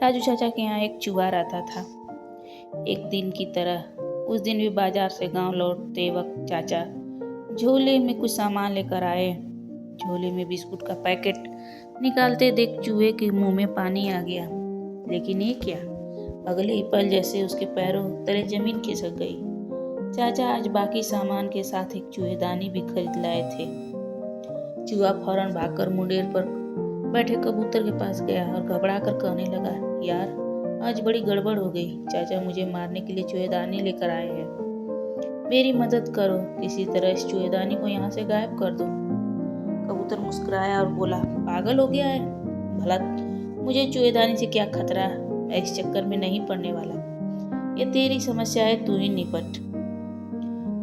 राजू चाचा के यहाँ एक चूहा रहता था। एक दिन की तरह उस दिन भी बाजार से गांव लौटते वक्त चाचा झोले में कुछ सामान लेकर आए। झोले में बिस्कुट का पैकेट निकालते देख चूहे के मुंह में पानी आ गया। लेकिन ये क्या, अगले ही पल जैसे उसके पैरों तले जमीन खिसक गई। चाचा आज बाकी सामान के साथ एक चूहेदानी भी खरीद लाए थे। चूहा फौरन भागकर मुंडेर पर बैठे कबूतर के पास गया और घबरा कर कहने लगा, यार आज बड़ी गड़बड़ हो गई। चाचा मुझे मारने के लिए चूहेदानी लेकर आए हैं। मेरी मदद करो, किसी तरह इस चूहेदानी को यहाँ से गायब कर दो। कबूतर मुस्कुराया और बोला, पागल हो गया है? भला मुझे चूहेदानी से क्या खतरा? मैं इस चक्कर में नहीं पड़ने वाला। ये तेरी समस्या है, तू ही निपट।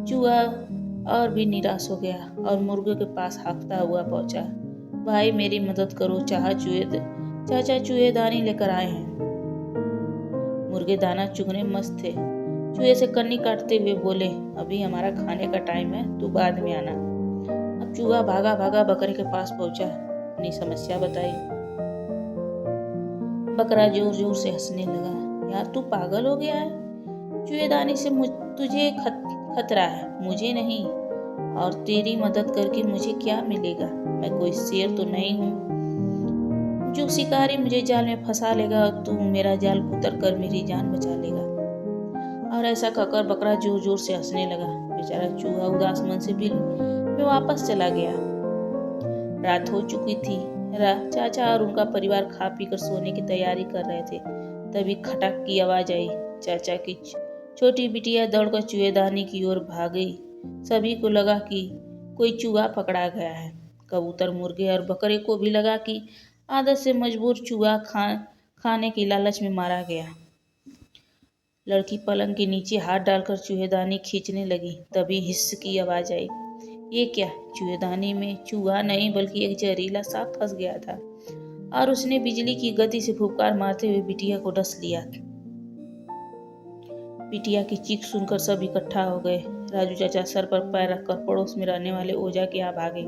चूहा और भी निराश हो गया और मुर्गे के पास हाँफता हुआ पहुंचा। भाई मेरी मदद करो, चाचा चूहेदानी लेकर आए हैं। मुर्गे दाना चुगने मस्त थे। चूहे से कन्नी काटते हुए बोले, अभी हमारा खाने का टाइम है, तू बाद में आना। अब चूहा भागा भागा बकरे के पास पहुंचा, अपनी समस्या बताई। बकरा जोर जोर से हंसने लगा, यार तू पागल हो गया है? चूहेदानी से तुझे खतरा है, मुझे नहीं। और तेरी मदद करके मुझे क्या मिलेगा? मैं कोई शेर तो नहीं हूँ जो शिकारी मुझे जाल में फंसा लेगा और तू मेरा जाल कुतर कर मेरी जान बचा लेगा। और ऐसा कहकर बकरा जोर जोर से हंसने लगा। बेचारा चूहा उदास मन से बिल में वापस चला गया। रात हो चुकी थी। चाचा और उनका परिवार खा पी कर सोने की तैयारी कर रहे थे। तभी खटक की आवाज आई। चाचा की छोटी बिटिया दौड़कर चूहेदानी की ओर भाग गई। सभी को लगा कि कोई चूहा पकड़ा गया है। कबूतर, मुर्गे और बकरे को भी लगा कि आदत से मजबूर चूहा खाने की लालच में मारा गया। लड़की पलंग के नीचे हाथ डालकर चूहेदानी खींचने लगी। तभी हिस्स की आवाज आई। ये क्या, चूहेदानी में चूहा नहीं बल्कि एक जहरीला सांप फंस गया था और उसने बिजली की गति से फुफकार मारते हुए बिटिया को डस लिया। बिटिया की चीख सुनकर सब इकट्ठा हो गए। राजू चाचा सर पर पैर रखकर पड़ोस में रहने वाले ओझा के यहाँ भागे।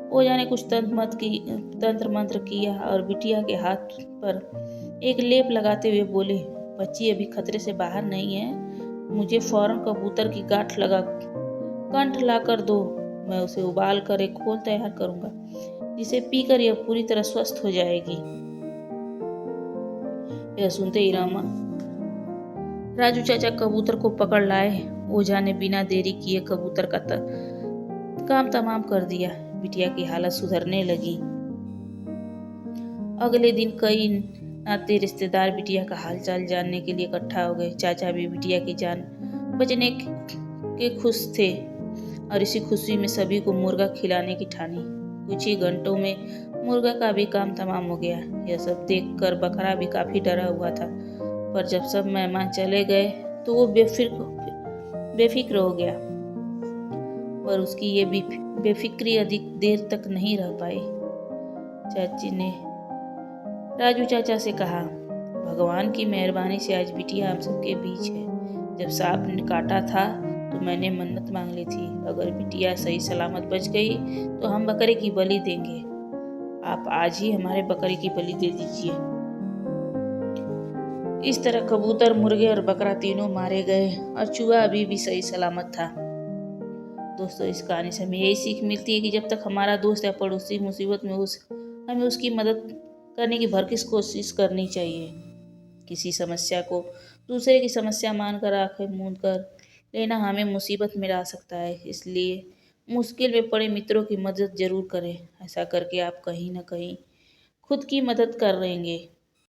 ओझा ने कुछ तंत्र मंत्र किया और बिटिया के हाथ पर एक लेप लगाते हुए बोले, बच्ची अभी खतरे से बाहर नहीं है। मुझे फौरन कबूतर की गांठ लगा कंठ ला कर दो। मैं उसे उबाल कर एक घोल तैयार करूंगा जिसे पीकर यह पूरी तरह स्वस्थ हो जाएगी। यह सुनते ही राजू चाचा कबूतर को पकड़ लाए। ओझा ने बिना देरी किए कबूतर का काम तमाम कर दिया। बिटिया की हालत सुधरने लगी। अगले दिन कई नाते रिश्तेदार बिटिया का हालचाल जानने के लिए इकट्ठा हो गए। चाचा भी बिटिया की जान बचने के खुश थे और इसी खुशी में सभी को मुर्गा खिलाने की ठानी। कुछ ही घंटों में मुर्गा का भी काम तमाम हो गया। यह सब देखकर बकरा भी काफी डरा हुआ था, पर जब सब मेहमान चले गए तो वो बेफिक्र हो गया। पर उसकी ये बेफिक्री अधिक देर तक नहीं रह पाई। चाची ने राजू चाचा से कहा, भगवान की मेहरबानी से आज बिटिया हम सबके बीच है। जब सांप ने काटा था तो मैंने मन्नत मांग ली थी, अगर बिटिया सही सलामत बच गई तो हम बकरे की बलि देंगे। आप आज ही हमारे बकरे की बलि दे दीजिए। इस तरह कबूतर, मुर्गे और बकरा तीनों मारे गए और चूहा अभी भी सही सलामत था। दोस्तों, इस कहानी से हमें यही सीख मिलती है कि जब तक हमारा दोस्त या पड़ोसी मुसीबत में हमें उसकी मदद करने की भरपूर कोशिश करनी चाहिए। किसी समस्या को दूसरे की समस्या मानकर आंखें मूंद कर लेना हमें मुसीबत में ला सकता है। इसलिए मुश्किल में पड़े मित्रों की मदद जरूर करें। ऐसा करके आप कहीं ना कहीं खुद की मदद कर लेंगे।